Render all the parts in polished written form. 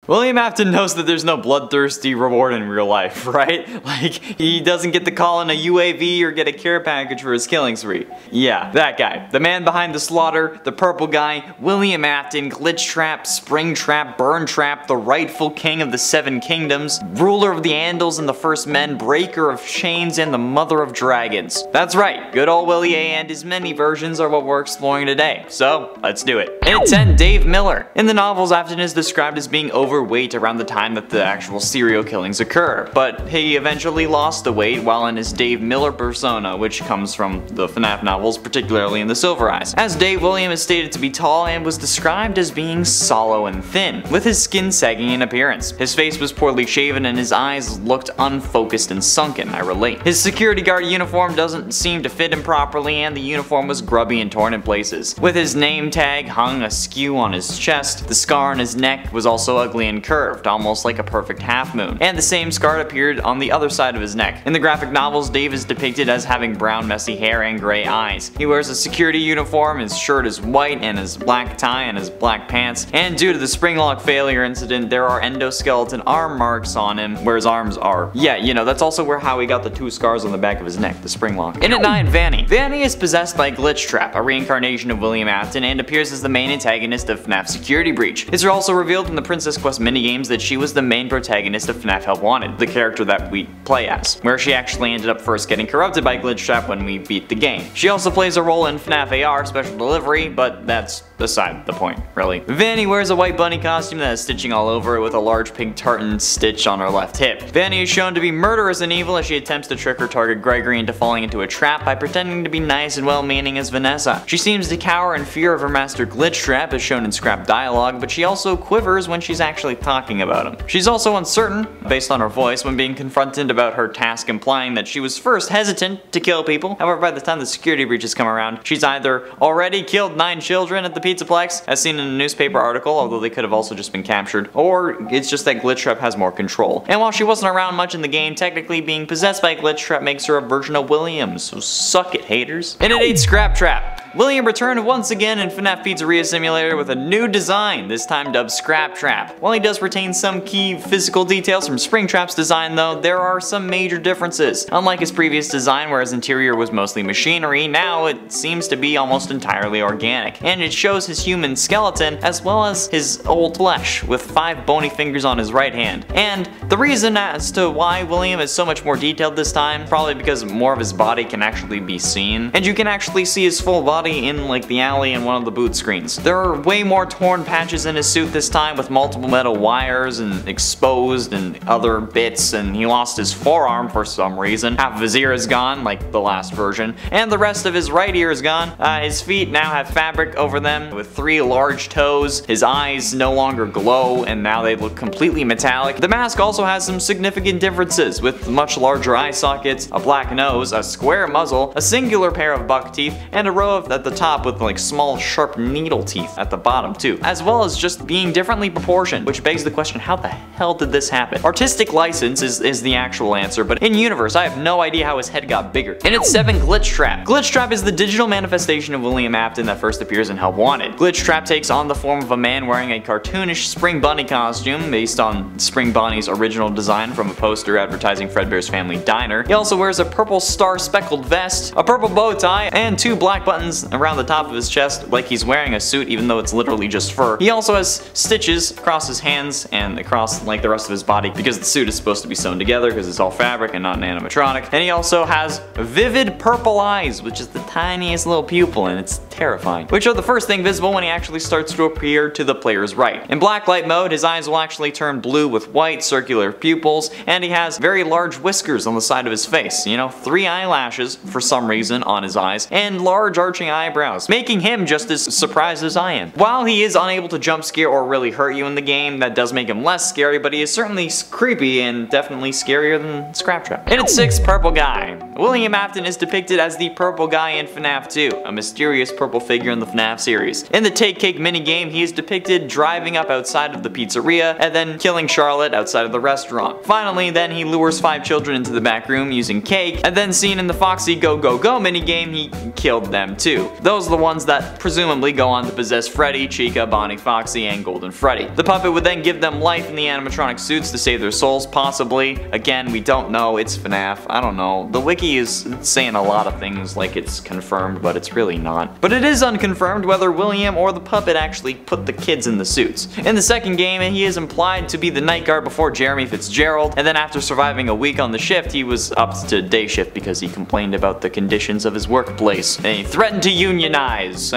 William Afton knows that there's no bloodthirsty reward in real life, right? Like, he doesn't get to call in a UAV or get a care package for his killing spree. Yeah, that guy. The man behind the slaughter, the purple guy, William Afton, glitchtrap, Springtrap, Burntrap, the rightful king of the 7 kingdoms, ruler of the Andles and the first men, breaker of chains, and the mother of dragons. That's right, good old Willy A and his many versions are what we're exploring today, so let's do it. And at 10, Dave Miller. In the novels, Afton is described as being overweight around the time that the actual serial killings occur, but he eventually lost the weight while in his Dave Miller persona, which comes from the FNAF novels, particularly in the Silver Eyes. As Dave, William is stated to be tall and was described as being sallow and thin, with his skin sagging in appearance. His face was poorly shaven and his eyes looked unfocused and sunken, I relate. His security guard uniform doesn't seem to fit him properly, and the uniform was grubby and torn in places. With his name tag hung askew on his chest, the scar on his neck was also ugly and curved, almost like a perfect half moon, and the same scar appeared on the other side of his neck. In the graphic novels, Dave is depicted as having brown messy hair and gray eyes. He wears a security uniform, his shirt is white, and his black tie and his black pants, and due to the spring lock failure incident, there are endoskeleton arm marks on him where his arms are. Yeah, you know, that's also how he got the 2 scars on the back of his neck, the spring lock. And at 9, Vanny. Vanny is possessed by Glitchtrap, a reincarnation of William Afton, and appears as the main antagonist of FNAF Security Breach. It's also revealed in the Princess Quest minigames that she was the main protagonist of FNAF Help Wanted, the character that we play as, where she actually ended up first getting corrupted by Glitchtrap when we beat the game. She also plays a role in FNAF AR Special Delivery, but that's beside the point, really. Vanny wears a white bunny costume that has stitching all over it with a large pink tartan stitch on her left hip. Vanny is shown to be murderous and evil as she attempts to trick her target Gregory into falling into a trap by pretending to be nice and well-meaning as Vanessa. She seems to cower in fear of her master Glitchtrap as shown in scrap dialogue, but she also quivers when she's actually talking about him. She's also uncertain, based on her voice, when being confronted about her task, implying that she was first hesitant to kill people. However, by the time the security breaches come around, she's either already killed 9 children at the Pizzaplex, as seen in a newspaper article, although they could have also just been captured, or it's just that Glitchtrap has more control. And while she wasn't around much in the game, technically being possessed by Glitchtrap makes her a version of William, so suck it, haters. And at 8, Scrap Trap. William returned once again in FNAF Pizzeria Simulator with a new design, this time dubbed Scrap Trap. While he does retain some key physical details from Springtrap's design though, there are some major differences. Unlike his previous design where his interior was mostly machinery, now it seems to be almost entirely organic, and it shows his human skeleton as well as his old flesh with 5 bony fingers on his right hand. And the reason as to why William is so much more detailed this time, probably because more of his body can actually be seen, and you can actually see his full body in like the alley in one of the boot screens. There are way more torn patches in his suit this time with multiple metal wires and exposed and other bits, and he lost his forearm for some reason. Half of his ear is gone, like the last version, and the rest of his right ear is gone. His feet now have fabric over them with 3 large toes. His eyes no longer glow and now they look completely metallic. The mask also has some significant differences with much larger eye sockets, a black nose, a square muzzle, a singular pair of buck teeth, and a row of at the top with like small sharp needle teeth at the bottom too, as well as just being differently proportioned, which begs the question, how the hell did this happen? Artistic license is the actual answer, but in universe I have no idea how his head got bigger. And it's 7, Glitchtrap. Glitchtrap is the digital manifestation of William Afton that first appears in Help Wanted. Glitchtrap takes on the form of a man wearing a cartoonish Spring Bunny costume based on Spring Bunny's original design from a poster advertising Fredbear's Family Diner. He also wears a purple star speckled vest, a purple bow tie, and 2 black buttons around the top of his chest like he's wearing a suit even though it's literally just fur. He also has stitches across his hands and across like the rest of his body because the suit is supposed to be sewn together because it's all fabric and not an animatronic. And he also has vivid purple eyes, which is the tiniest little pupil, and it's terrifying, which are the first thing visible when he actually starts to appear to the player's right. In blacklight mode, his eyes will actually turn blue with white circular pupils, and he has very large whiskers on the side of his face, you know, 3 eyelashes for some reason on his eyes, and large arching eyebrows, making him just as surprised as I am. While he is unable to jump scare or really hurt you in the game, that does make him less scary, but he is certainly creepy and definitely scarier than Scrap Trap. And at 6, Purple Guy. William Afton is depicted as the purple guy in FNAF 2, a mysterious purple purple figure in the FNAF series. In the Take Cake minigame, he is depicted driving up outside of the pizzeria and then killing Charlotte outside of the restaurant. Finally, then he lures 5 children into the back room using cake, and then seen in the Foxy Go Go Go minigame, he killed them too. Those are the ones that presumably go on to possess Freddy, Chica, Bonnie, Foxy, and Golden Freddy. The puppet would then give them life in the animatronic suits to save their souls, possibly. Again, we don't know, it's FNAF, I don't know. The wiki is saying a lot of things like it's confirmed, but it's really not. But it is unconfirmed whether William or the puppet actually put the kids in the suits. In the second game, he is implied to be the night guard before Jeremy Fitzgerald, and then after surviving a week on the shift, he was upped to day shift because he complained about the conditions of his workplace, and he threatened to unionize.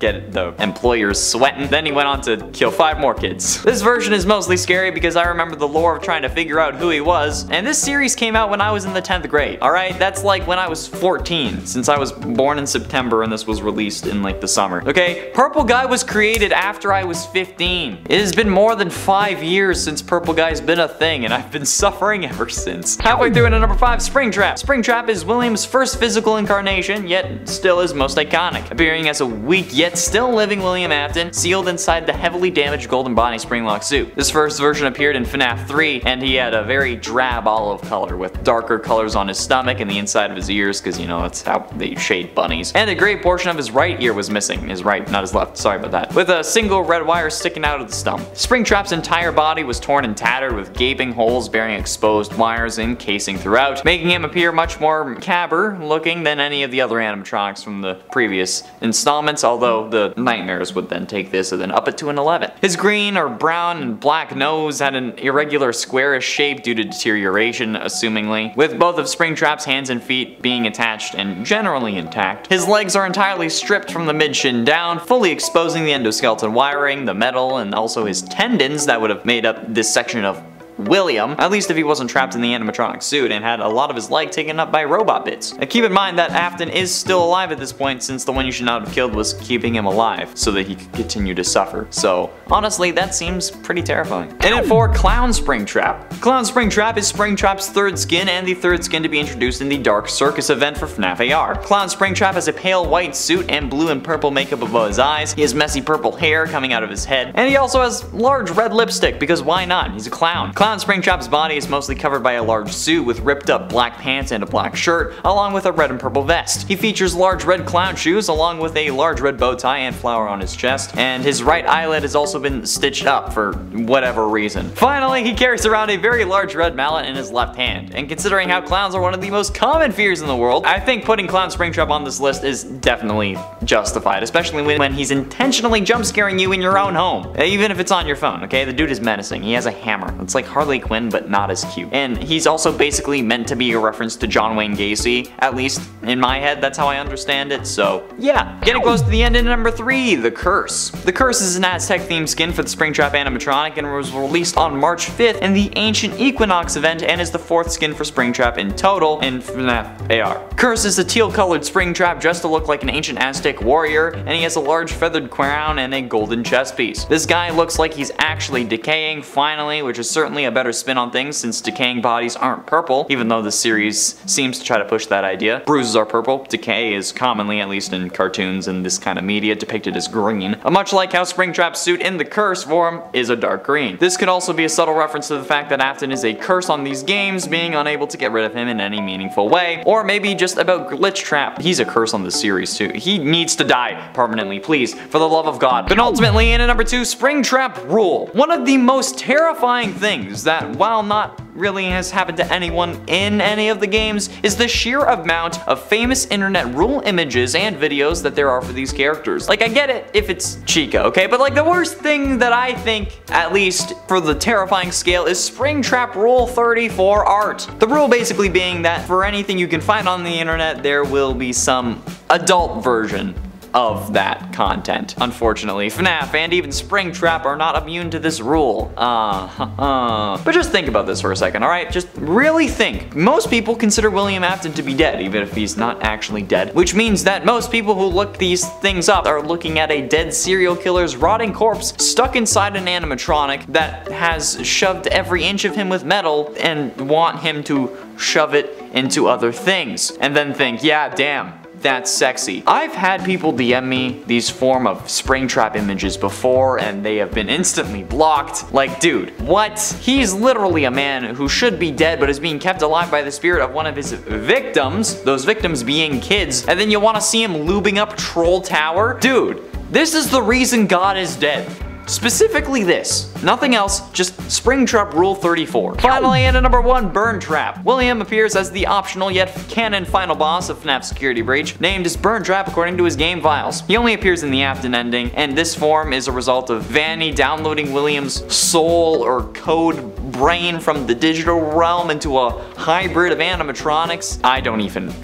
Get the employers sweating. Then he went on to kill 5 more kids. This version is mostly scary because I remember the lore of trying to figure out who he was, and this series came out when I was in the 10th grade. Alright, that's like when I was 14, since I was born in September and this was released in like the summer. Okay, Purple Guy was created after I was 15. It has been more than 5 years since Purple Guy's been a thing, and I've been suffering ever since. Halfway through into number 5, Springtrap. Springtrap is William's first physical incarnation, yet still his most iconic, appearing as a weak yet still living William Afton, sealed inside the heavily damaged Golden Bonnie Springlock suit. This first version appeared in FNAF 3, and he had a very drab olive color with darker colors on his stomach and the inside of his ears, because you know that's how they shade bunnies. And a great portion of his right ear was missing. His right, not his left, sorry about that. With a single red wire sticking out of the stump. Springtrap's entire body was torn and tattered with gaping holes bearing exposed wires and casing throughout, making him appear much more macabre looking than any of the other animatronics from the previous installments, although the nightmares would then take this and then up it to an 11. His green or brown and black nose had an irregular squarish shape due to deterioration, assumingly, with both of Springtrap's hands and feet being attached and generally intact. His legs are entirely stripped from the mid-shin down, fully exposing the endoskeleton wiring, the metal, and also his tendons that would have made up this section of William, at least if he wasn't trapped in the animatronic suit and had a lot of his leg taken up by robot bits. Now keep in mind that Afton is still alive at this point, since the one you should not have killed was keeping him alive so that he could continue to suffer. So honestly, that seems pretty terrifying. And at 4, Clown Springtrap. Clown Springtrap is Springtrap's third skin and the third skin to be introduced in the Dark Circus event for FNAF AR. Clown Springtrap has a pale white suit and blue and purple makeup above his eyes. He has messy purple hair coming out of his head, and he also has large red lipstick because why not? He's a clown. Clown Springtrap's body is mostly covered by a large suit with ripped up black pants and a black shirt, along with a red and purple vest. He features large red clown shoes along with a large red bow tie and flower on his chest, and his right eyelid has also been stitched up for whatever reason. Finally, he carries around a very large red mallet in his left hand, and considering how clowns are one of the most common fears in the world, I think putting Clown Springtrap on this list is definitely justified, especially when he's intentionally jump scaring you in your own home, even if it's on your phone. Okay, the dude is menacing. He has a hammer. It's like Harley Quinn, but not as cute. And he's also basically meant to be a reference to John Wayne Gacy, at least in my head, that's how I understand it, so yeah. Getting close to the end in number 3, The Curse. The Curse is an Aztec themed skin for the Springtrap animatronic and was released on March 5th in the Ancient Equinox event and is the 4th skin for Springtrap in total in FNAF AR. Curse is a teal colored Springtrap dressed to look like an ancient Aztec warrior, and he has a large feathered crown and a golden chest piece. This guy looks like he's actually decaying finally, which is certainly a better spin on things since decaying bodies aren't purple, even though the series seems to try to push that idea. Bruises are purple. Decay is commonly, at least in cartoons and this kind of media, depicted as green. Much like how Springtrap's suit in the Curse form is a dark green. This could also be a subtle reference to the fact that Afton is a curse on these games, being unable to get rid of him in any meaningful way, or maybe just about glitchtrap. He's a curse on the series too. He needs to die permanently, please, for the love of God. But ultimately, in at number 2, Springtrap Rule. One of the most terrifying things that, while not really has happened to anyone in any of the games, is the sheer amount of famous internet rule images and videos that there are for these characters. Like, I get it if it's Chica, okay? But like, the worst thing that I think, at least for the terrifying scale, is Springtrap Rule 34 art. The rule basically being that for anything you can find on the internet, there will be some adult version of that content. Unfortunately, FNAF and even Springtrap are not immune to this rule. But just think about this for a second, alright? Just really think. Most people consider William Afton to be dead, even if he's not actually dead, which means that most people who look these things up are looking at a dead serial killer's rotting corpse stuck inside an animatronic that has shoved every inch of him with metal and want him to shove it into other things. And then think, yeah, damn. that's sexy. I've had people DM me these form of Springtrap images before and they have been instantly blocked. Like, dude, what? He's literally a man who should be dead but is being kept alive by the spirit of one of his victims, those victims being kids, and then you want to see him lubing up Troll Tower? Dude, this is the reason God is dead. Specifically this. Nothing else, just Springtrap Rule 34. Finally, in at number 1, Burntrap. William appears as the optional yet canon final boss of FNAF Security Breach, named as Burntrap according to his game files. He only appears in the Afton ending, and this form is a result of Vanny downloading William's soul or code brain from the digital realm into a hybrid of animatronics. I don't even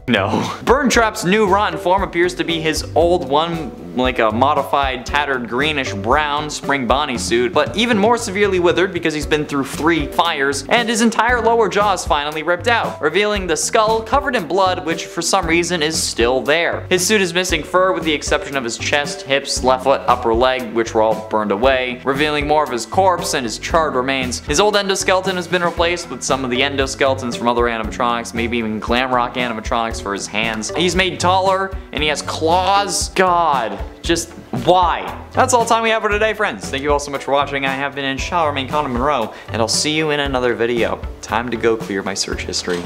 know. Burntrap's new rotten form appears to be his old one, like a modified, tattered greenish brown spring Bonnie suit, but even more severely withered because he's been through 3 fires, and his entire lower jaw is finally ripped out, revealing the skull covered in blood, which for some reason is still there. His suit is missing fur with the exception of his chest, hips, left foot, upper leg, which were all burned away, revealing more of his corpse and his charred remains. His old endoskeleton has been replaced with some of the endoskeletons from other animatronics, maybe even glam rock animatronics for his hands. He's made taller, and he has claws. God. Just why? That's all the time we have for today, friends. Thank you all so much for watching. I have been in Shall Remain Connor Monroe, and I'll see you in another video. Time to go clear my search history.